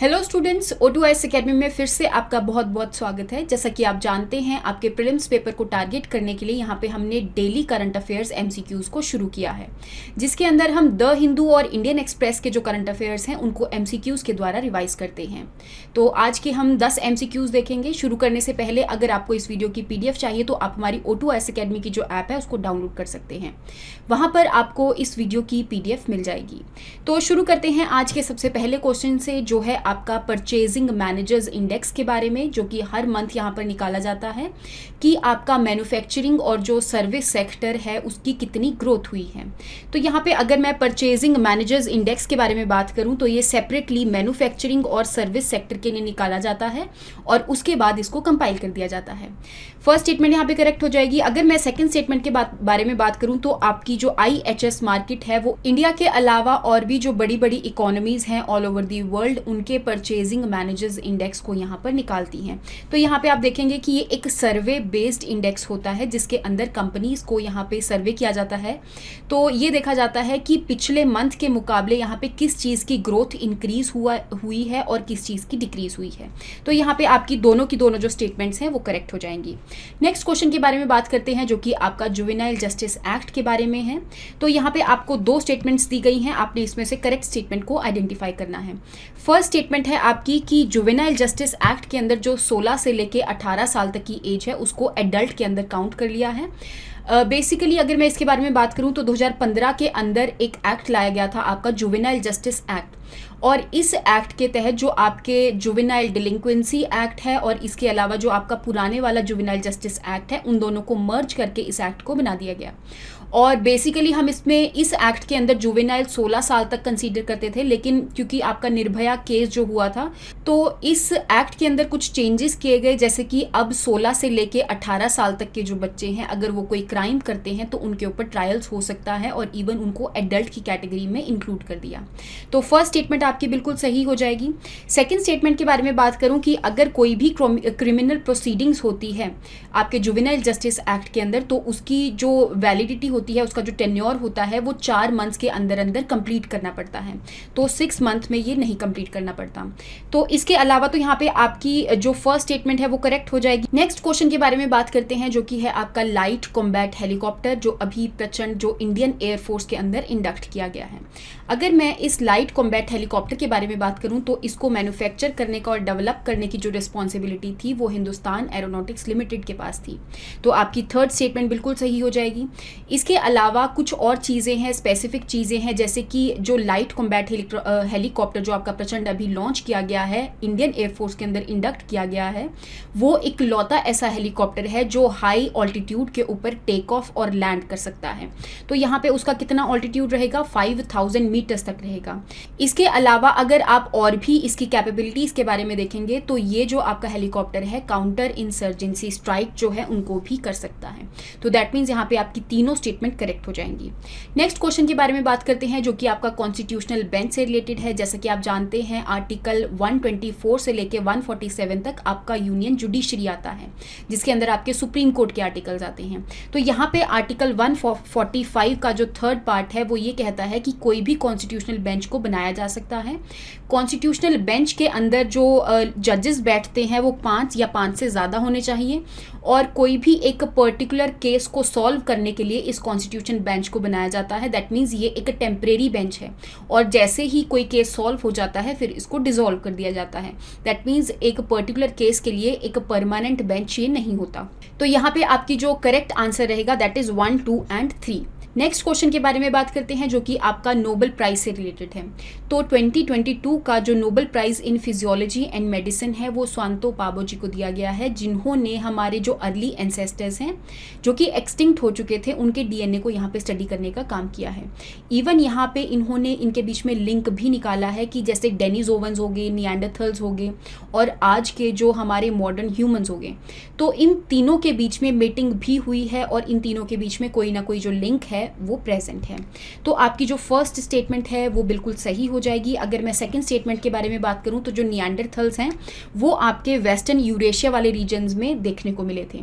Hello students, O2IS academy में फिर से आपका बहुत बहुत स्वागत है। जैसा कि आप जानते हैं, आपके प्रीलिम्स पेपर को टारगेट करने के लिए यहाँ पे हमने डेली करंट अफेयर्स MCQs को शुरू किया है, जिसके अंदर हम द हिंदू और इंडियन एक्सप्रेस के जो करंट अफेयर्स हैं उनको MCQs के द्वारा रिवाइज करते हैं। तो आज के हम 10 MCQs देखेंगे। शुरू करने से पहले अगर आपको इस वीडियो की PDF चाहिए तो आप हमारी O2IS एकेडमी की जो ऐप है उसको डाउनलोड कर सकते हैं। वहाँ पर आपको इस वीडियो की PDF मिल जाएगी। तो शुरू करते हैं आज के सबसे पहले क्वेश्चन से, जो है आपका परचेजिंग मैनेजर्स इंडेक्स के बारे में, जो कि हर मंथ यहाँ पर निकाला जाता है कि आपका मैन्युफैक्चरिंग और जो सर्विस सेक्टर है उसकी कितनी ग्रोथ हुई है। तो यहाँ पे अगर मैं परचेजिंग मैनेजर्स इंडेक्स के बारे में बात करूँ तो ये सेपरेटली मैन्युफैक्चरिंग और सर्विस सेक्टर के लिए निकाला जाता है और उसके बाद इसको कंपाइल कर दिया जाता है। फर्स्ट स्टेटमेंट यहाँ पे करेक्ट हो जाएगी। अगर मैं सेकंड स्टेटमेंट के बारे में बात करूँ तो आपकी जो IHS मार्केट है वो इंडिया के अलावा और भी जो बड़ी बड़ी इकोनॉमीज हैं ऑल ओवर दी वर्ल्ड उनके परचेजिंग मैनेजर्स इंडेक्स को यहाँ पर निकालती हैं। तो यहाँ पे आप देखेंगे कि ये एक सर्वे बेस्ड इंडेक्स होता है जिसके अंदर कंपनीज को यहाँ पे सर्वे किया जाता है। तो ये देखा जाता है कि पिछले मंथ के मुकाबले यहाँ पे किस चीज़ की ग्रोथ इंक्रीज हुई है और किस चीज़ की डिक्रीज हुई है। तो यहाँ पे आपकी दोनों की दोनों जो स्टेटमेंट्स हैं वो करेक्ट हो जाएंगी। नेक्स्ट क्वेश्चन के बारे में बात करते हैं, जो कि आपका जुवेनाइल जस्टिस एक्ट के बारे में है। तो यहाँ पे आपको दो स्टेटमेंट्स दी गई हैं, आपने इसमें से करेक्ट स्टेटमेंट को आइडेंटिफाई करना है। फर्स्ट स्टेटमेंट है आपकी कि जुवेनाइल जस्टिस एक्ट के अंदर जो 16 से लेके 18 साल तक की एज है उसको एडल्ट के अंदर काउंट कर लिया है। बेसिकली अगर मैं इसके बारे में बात करूं तो 2015 के अंदर एक एक्ट लाया गया था आपका जुवेनाइल जस्टिस एक्ट, और इस एक्ट के तहत जो आपके जुवेनाइल डिलिंक्वेंसी एक्ट है और इसके अलावा जो आपका पुराने वाला जुवेनाइल जस्टिस एक्ट है उन दोनों को मर्ज करके इस एक्ट को बना दिया गया। और बेसिकली हम इसमें इस एक्ट के अंदर जुवेनाइल 16 साल तक कंसीडर करते थे, लेकिन क्योंकि आपका निर्भया केस जो हुआ था तो इस एक्ट के अंदर कुछ चेंजेस किए गए, जैसे कि अब 16 से लेके 18 साल तक के जो बच्चे हैं अगर वो कोई क्राइम करते हैं तो उनके ऊपर ट्रायल्स हो सकता है और इवन उनको एडल्ट की कैटेगरी में इंक्लूड कर दिया। तो फर्स्ट स्टेटमेंट आपकी बिल्कुल सही हो जाएगी। सेकेंड स्टेटमेंट के बारे में बात करूं कि अगर कोई भी क्रिमिनल प्रोसीडिंग्स होती है आपके जुवेनाइल जस्टिस एक्ट के अंदर तो उसकी जो वैलिडिटी होती है, उसका जो टेन्योर होता है वो 4 मंथ्स के अंदर अंदर कंप्लीट करना पड़ता है। तो 6 मंथ में ये नहीं कंप्लीट करना पड़ता। तो इसके अलावा तो यहाँ पे आपकी जो फर्स्ट स्टेटमेंट है वो करेक्ट हो जाएगी। नेक्स्ट क्वेश्चन के बारे में बात करते हैं, जो कि है आपका लाइट कॉम्बैट हेलीकॉप्टर, जो अभी प्रचंड जो इंडियन एयरफोर्स के अंदर इंडक्ट किया गया है। अगर मैं इस लाइट कॉम्बैट हेलीकॉप्टर के बारे में बात करूं तो इसको मैन्युफैक्चर करने का और डेवलप करने की जो रिस्पॉन्सिबिलिटी थी वो हिंदुस्तान एरोनॉटिक्स लिमिटेड के पास थी। तो आपकी थर्ड स्टेटमेंट बिल्कुल सही हो जाएगी। इसके अलावा कुछ और चीज़ें हैं, स्पेसिफिक चीज़ें हैं, जैसे कि जो लाइट कॉम्बैट हेलीकॉप्टर जो आपका प्रचंड अभी लॉन्च किया गया है, इंडियन एयरफोर्स के अंदर इंडक्ट किया गया है, वो इकलौता ऐसा हेलीकॉप्टर है जो हाई ऑल्टीट्यूड के ऊपर टेक ऑफ और लैंड कर सकता है। तो यहाँ पे उसका कितना ऑल्टीट्यूड रहेगा, 5000 मीटर्स तक रहेगा। इसके अलावा अगर आप और भी इसकी कैपेबिलिटीज के बारे में देखेंगे तो ये जो आपका हेलीकॉप्टर है काउंटर इंसर्जेंसी स्ट्राइक जो है उनको भी कर सकता है। तो दैट मीन्स यहाँ पे आपकी तीनों स्टेटमेंट करेक्ट हो जाएंगी। नेक्स्ट क्वेश्चन के बारे में बात करते हैं, जो कि आपका कॉन्स्टिट्यूशनल बेंच से रिलेटेड है। जैसा कि आप जानते हैं आर्टिकल 124 से लेके 147 तक आपका यूनियन जुडिशरी आता है, जिसके अंदर आपके सुप्रीम कोर्ट के आर्टिकल्स आते हैं। तो यहाँ पे आर्टिकल 145 का जो थर्ड पार्ट है वो ये कहता है कि कोई भी कॉन्स्टिट्यूशनल बेंच को बनाया जा सकता है। कॉन्स्टिट्यूशनल बेंच के अंदर जो जजेस बैठते हैं वो 5 या 5 से ज़्यादा होने चाहिए, और कोई भी एक पर्टिकुलर केस को सॉल्व करने के लिए इस कॉन्स्टिट्यूशन बेंच को बनाया जाता है। दैट मीन्स ये एक टेम्परेरी बेंच है, और जैसे ही कोई केस सॉल्व हो जाता है फिर इसको डिसॉल्व कर दिया जाता है। दैट मीन्स एक पर्टिकुलर केस के लिए एक परमानेंट बेंच ये नहीं होता। तो यहाँ पे आपकी जो करेक्ट आंसर रहेगा that is 1, 2 and 3। Next question के बारे में बात करते हैं, जो कि आपका नोबेल प्राइज से रिलेटेड है। तो 2022 का जो Nobel Prize in physiology and medicine है वो स्वांतो पाबो जी को दिया गया है, जिन्होंने हमारे जो अर्ली एंसेस्टर्स हैं जो कि एक्सटिंक्ट हो चुके थे उनके DNA को यहाँ पे स्टडी करने का काम किया है। इवन यहाँ पे इन्होंने इनके बीच में लिंक भी निकाला है कि जैसे डेनिसोवंस हो गए, निएंडरथल्स हो गए और आज के जो हमारे मॉडर्न ह्यूमंस हो गए, तो इन तीनों के बीच में मीटिंग भी हुई है और इन तीनों के बीच में कोई ना कोई जो लिंक है है वो प्रेजेंट है। तो आपकी जो फर्स्ट स्टेटमेंट है वो बिल्कुल सही हो जाएगी। अगर मैं सेकंड स्टेटमेंट के बारे में बात करूं तो जो निएंडरथल्स हैं वो आपके वेस्टर्न यूरेशिया वाले रीजन्स में देखने को मिले थे।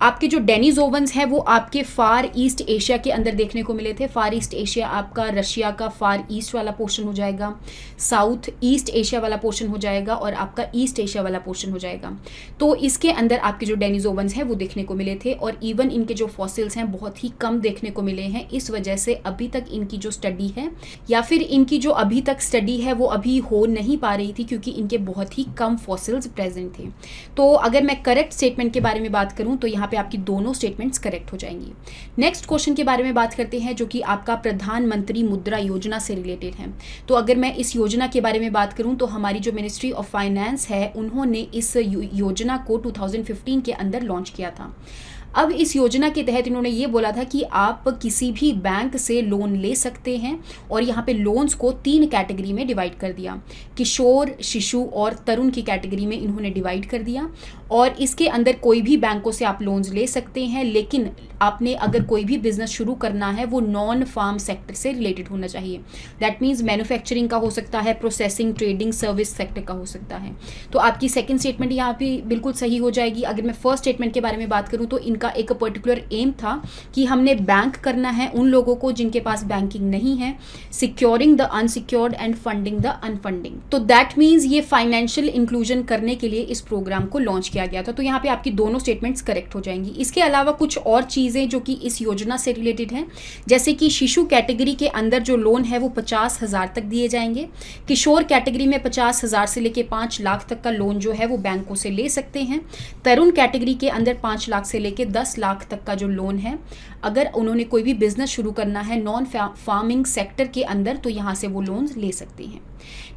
आपके जो डेनिसोवंस हैं वो आपके फार ईस्ट एशिया के अंदर देखने को मिले थे। फार ईस्ट एशिया आपका रशिया का फार ईस्ट वाला पोर्शन हो जाएगा, साउथ ईस्ट एशिया वाला पोर्शन हो जाएगा और आपका ईस्ट एशिया वाला पोर्शन हो जाएगा। तो इसके अंदर आपके जो डेनिसोवंस हैं वो देखने को मिले थे और इवन इनके जो फॉसिल्स हैं बहुत ही कम देखने को मिले हैं। इस वजह से अभी तक इनकी जो स्टडी है या फिर इनकी जो अभी तक स्टडी है वो अभी हो नहीं पा रही थी क्योंकि इनके बहुत ही कम फॉसिल्स प्रेजेंट थे। तो अगर मैं करेक्ट स्टेटमेंट के बारे में बात करूं तो यहाँ पे आपकी दोनों स्टेटमेंट्स करेक्ट हो जाएंगी। नेक्स्ट क्वेश्चन के बारे में बात करते हैं जो कि आपका प्रधानमंत्री मुद्रा योजना से रिलेटेड है। तो अगर मैं इस योजना के बारे में बात करूं तो हमारी जो मिनिस्ट्री ऑफ फाइनेंस है उन्होंने इस योजना को 2015 के अंदर लॉन्च किया था। अब इस योजना के तहत इन्होंने ये बोला था कि आप किसी भी बैंक से लोन ले सकते हैं और यहाँ पे लोन्स को 3 कैटेगरी में डिवाइड कर दिया। किशोर, शिशु और तरुण की कैटेगरी में इन्होंने डिवाइड कर दिया और इसके अंदर कोई भी बैंकों से आप लोन्स ले सकते हैं, लेकिन आपने अगर कोई भी बिजनेस शुरू करना है वो नॉन फार्म सेक्टर से रिलेटेड होना चाहिए। दैट मीन्स मैन्युफैक्चरिंग का हो सकता है, प्रोसेसिंग, ट्रेडिंग, सर्विस सेक्टर का हो सकता है। तो आपकी सेकंड स्टेटमेंट यहाँ पे बिल्कुल सही हो जाएगी। अगर मैं फर्स्ट स्टेटमेंट के बारे में बात करूँ तो इनका एक पर्टिकुलर एम था कि हमने बैंक करना है उन लोगों को जिनके पास बैंकिंग नहीं है, securing the unsecured and funding the unfunding. तो दैट मीन्स ये फाइनेंशियल इंक्लूजन करने के लिए इस प्रोग्राम को लॉन्च किया गया था। तो यहाँ पे आपकी दोनों स्टेटमेंट्स करेक्ट हो जाएंगी। इसके अलावा कुछ और चीजें जो कि इस योजना से रिलेटेड है, जैसे कि शिशु कैटेगरी के अंदर जो लोन है वो 50,000 तक दिए जाएंगे। किशोर कैटेगरी में 50,000 से लेके 5 लाख तक का लोन जो है वो बैंकों से ले सकते हैं। तरुण कैटेगरी के अंदर 5 लाख से लेके 10 लाख तक का जो लोन है, अगर उन्होंने कोई भी बिजनेस शुरू करना है नॉन फार्मिंग सेक्टर के अंदर तो यहाँ से वो लोन्स ले सकते हैं।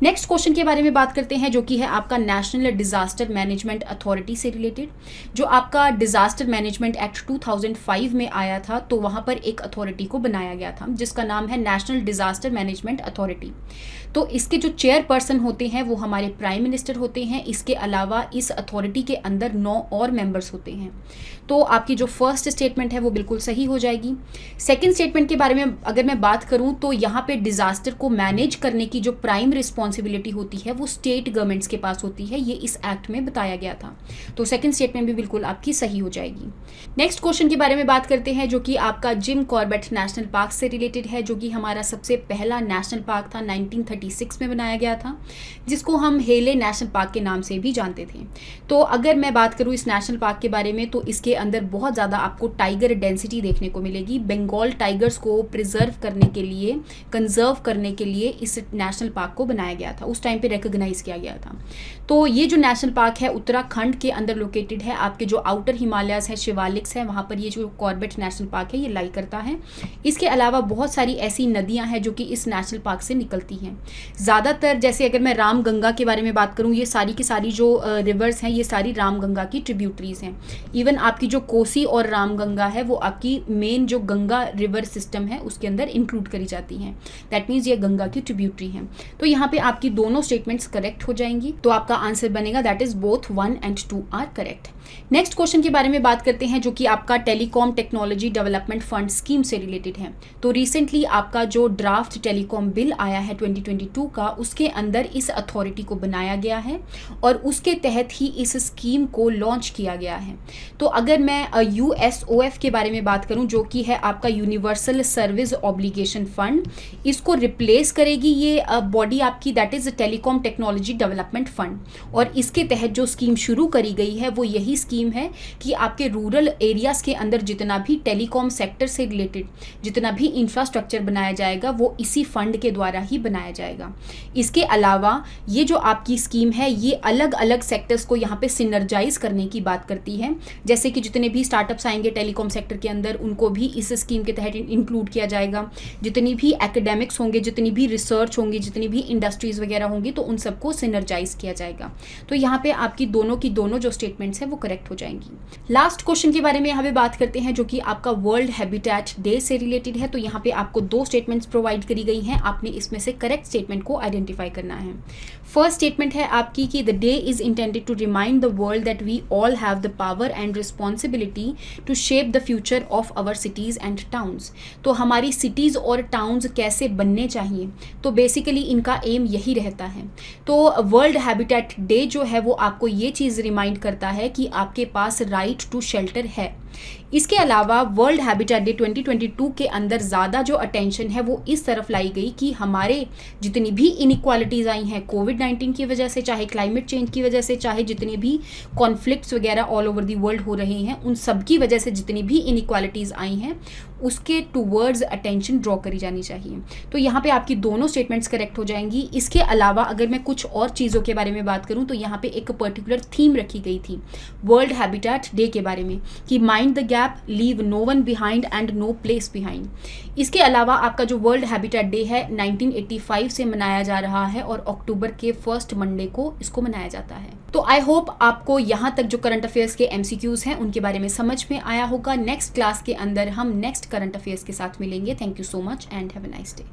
नेक्स्ट क्वेश्चन के बारे में बात करते हैं जो कि है आपका नेशनल डिजास्टर मैनेजमेंट अथॉरिटी से रिलेटेड। जो आपका डिजास्टर मैनेजमेंट एक्ट 2005 में आया था तो वहाँ पर एक अथॉरिटी को बनाया गया था जिसका नाम है नेशनल डिजास्टर मैनेजमेंट अथॉरिटी। तो इसके जो चेयरपर्सन होते हैं वो हमारे प्राइम मिनिस्टर होते हैं। इसके अलावा इस अथॉरिटी के अंदर 9 और मेंबर्स होते हैं। तो आपकी जो फर्स्ट स्टेटमेंट है वो बिल्कुल सही हो जाएगी। सेकंड स्टेटमेंट के बारे में अगर मैं बात करूं तो यहाँ पे डिजास्टर को मैनेज करने की जो प्राइम रिस्पॉन्सिबिलिटी होती है वो स्टेट गवर्नमेंट्स के पास होती है, ये इस एक्ट में बताया गया था। तो सेकंड स्टेटमेंट भी बिल्कुल आपकी सही हो जाएगी। नेक्स्ट क्वेश्चन के बारे में बात करते हैं जो कि आपका जिम कॉर्बेट नेशनल पार्क से रिलेटेड है, जो कि हमारा सबसे पहला नेशनल पार्क था, 1936 में बनाया गया था, जिसको हम हेले नेशनल पार्क के नाम से भी जानते थे। तो अगर मैं बात करूं इस नेशनल पार्क के बारे में तो इसके अंदर बहुत ज़्यादा आपको टाइगर डेंसिटी देखने को मिलेगी। बंगाल टाइगर्स को प्रिजर्व करने के लिए, कंजर्व करने के लिए इस नेशनल पार्क को बनाया गया था, उस टाइम पे रिकॉग्नाइज किया गया था। तो ये जो नेशनल पार्क है उत्तराखंड के अंदर लोकेटेड है। आपके जो आउटर हिमालयस है, शिवालिक्स है, वहाँ पर ये जो कॉर्बेट नेशनल पार्क है ये लाई करता है। इसके अलावा बहुत सारी ऐसी नदियाँ हैं जो कि इस नेशनल पार्क से निकलती हैं। ज़्यादातर जैसे अगर मैं रामगंगा के बारे में बात करूँ, ये सारी की सारी जो रिवर्स हैं ये सारी रामगंगा की ट्रिब्यूटरीज हैं। इवन आपकी जो कोसी और रामगंगा है वो आपकी मेन जो गंगा रिवर सिस्टम है उसके अंदर इंक्लूड करी जाती हैं। दैट मीन्स ये गंगा की ट्रिब्यूटरी हैं। तो यहाँ पे आपकी दोनों स्टेटमेंट्स करेक्ट हो जाएंगी। तो आपका आंसर बनेगा that is both 1 and 2 are correct. Next question के बारे में बात करते हैं जो कि आपका telecom technology development fund scheme से रिलेटेड है। तो रिसेंटली आपका जो ड्राफ्ट टेलीकॉम बिल आया है 2022 का, उसके अंदर इस अथॉरिटी को बनाया गया है और उसके तहत ही इस स्कीम को लॉन्च किया गया है। तो अगर मैं USOF के बारे में बात करूं जो कि है आपका यूनिवर्सल सर्विस ऑब्लिगेशन फंड, इसको रिप्लेस करेगी ये बॉडी आपकी, that is telecom technology development fund. और इसके तहत जो स्कीम शुरू करी गई है वो यही स्कीम है कि आपके रूरल एरियाज के अंदर जितना भी टेलीकॉम सेक्टर से रिलेटेड जितना भी इंफ्रास्ट्रक्चर बनाया जाएगा वो इसी फंड के द्वारा ही बनाया जाएगा। इसके अलावा ये जो आपकी स्कीम है ये अलग अलग सेक्टर्स को यहाँ पे सिनर्जाइज करने की बात करती है। जैसे कि जितने भी स्टार्टअप्स आएंगे टेलीकॉम सेक्टर के अंदर उनको भी इस स्कीम के तहत इंक्लूड किया जाएगा। जितनी भी एकेडमिक्स होंगे, जितनी भी रिसर्च होंगी, जितनी भी इंडस्ट्रीज़ वगैरह होंगी तो उन सबको सिनर्जाइज किया जाएगा। तो यहाँ पे आपकी दोनों की दोनों जो स्टेटमेंट्स हैं वो करेक्ट हो जाएंगी। लास्ट क्वेश्चन के बारे में यहाँ पे बात करते हैं जो कि आपका वर्ल्ड हैबिटेट डे से रिलेटेड है। तो यहाँ पे आपको 2 स्टेटमेंट्स प्रोवाइड करी गई हैं, आपने इसमें से करेक्ट स्टेटमेंट को आइडेंटिफाई करना है। फर्स्ट स्टेटमेंट है आपकी कि the day is intended to remind the world that we all have the power and responsibility to shape the future of our cities and towns. तो हमारी सिटीज़ और towns कैसे बनने चाहिए, तो बेसिकली इनका एम यही रहता है। तो वर्ल्ड हैबिटेट डे जो है वो आपको ये चीज़ रिमाइंड करता है कि आपके पास राइट टू शेल्टर है। इसके अलावा वर्ल्ड हैबिटेट डे 2022 के अंदर ज़्यादा जो अटेंशन है वो इस तरफ लाई गई कि हमारे जितनी भी इनइक्वालिटीज़ आई हैं कोविड-19 की वजह से, चाहे क्लाइमेट चेंज की वजह से, चाहे जितने भी कॉन्फ्लिक्ट्स वगैरह ऑल ओवर दी वर्ल्ड हो रहे हैं, उन सब की वजह से जितनी भी इनइक्वालिटीज़ आई हैं उसके टूवर्ड्स अटेंशन ड्रॉ करी जानी चाहिए। तो यहाँ पे आपकी दोनों स्टेटमेंट्स करेक्ट हो जाएंगी। इसके अलावा अगर मैं कुछ और चीज़ों के बारे में बात करूँ तो यहाँ पे एक पर्टिकुलर थीम रखी गई थी वर्ल्ड हैबिटेट डे के बारे में कि mind the gap, leave no one behind and no place behind. इसके अलावा आपका जो वर्ल्ड हैबिटेट डे है 1985 से मनाया जा रहा है और अक्टूबर के फर्स्ट मंडे को इसको मनाया जाता है। तो आई होप आपको यहाँ तक जो करंट अफेयर्स के MCQs हैं उनके बारे में समझ में आया होगा। नेक्स्ट क्लास के अंदर हम नेक्स्ट करंट अफेयर्स के साथ मिलेंगे। Thank you so much and have a nice day.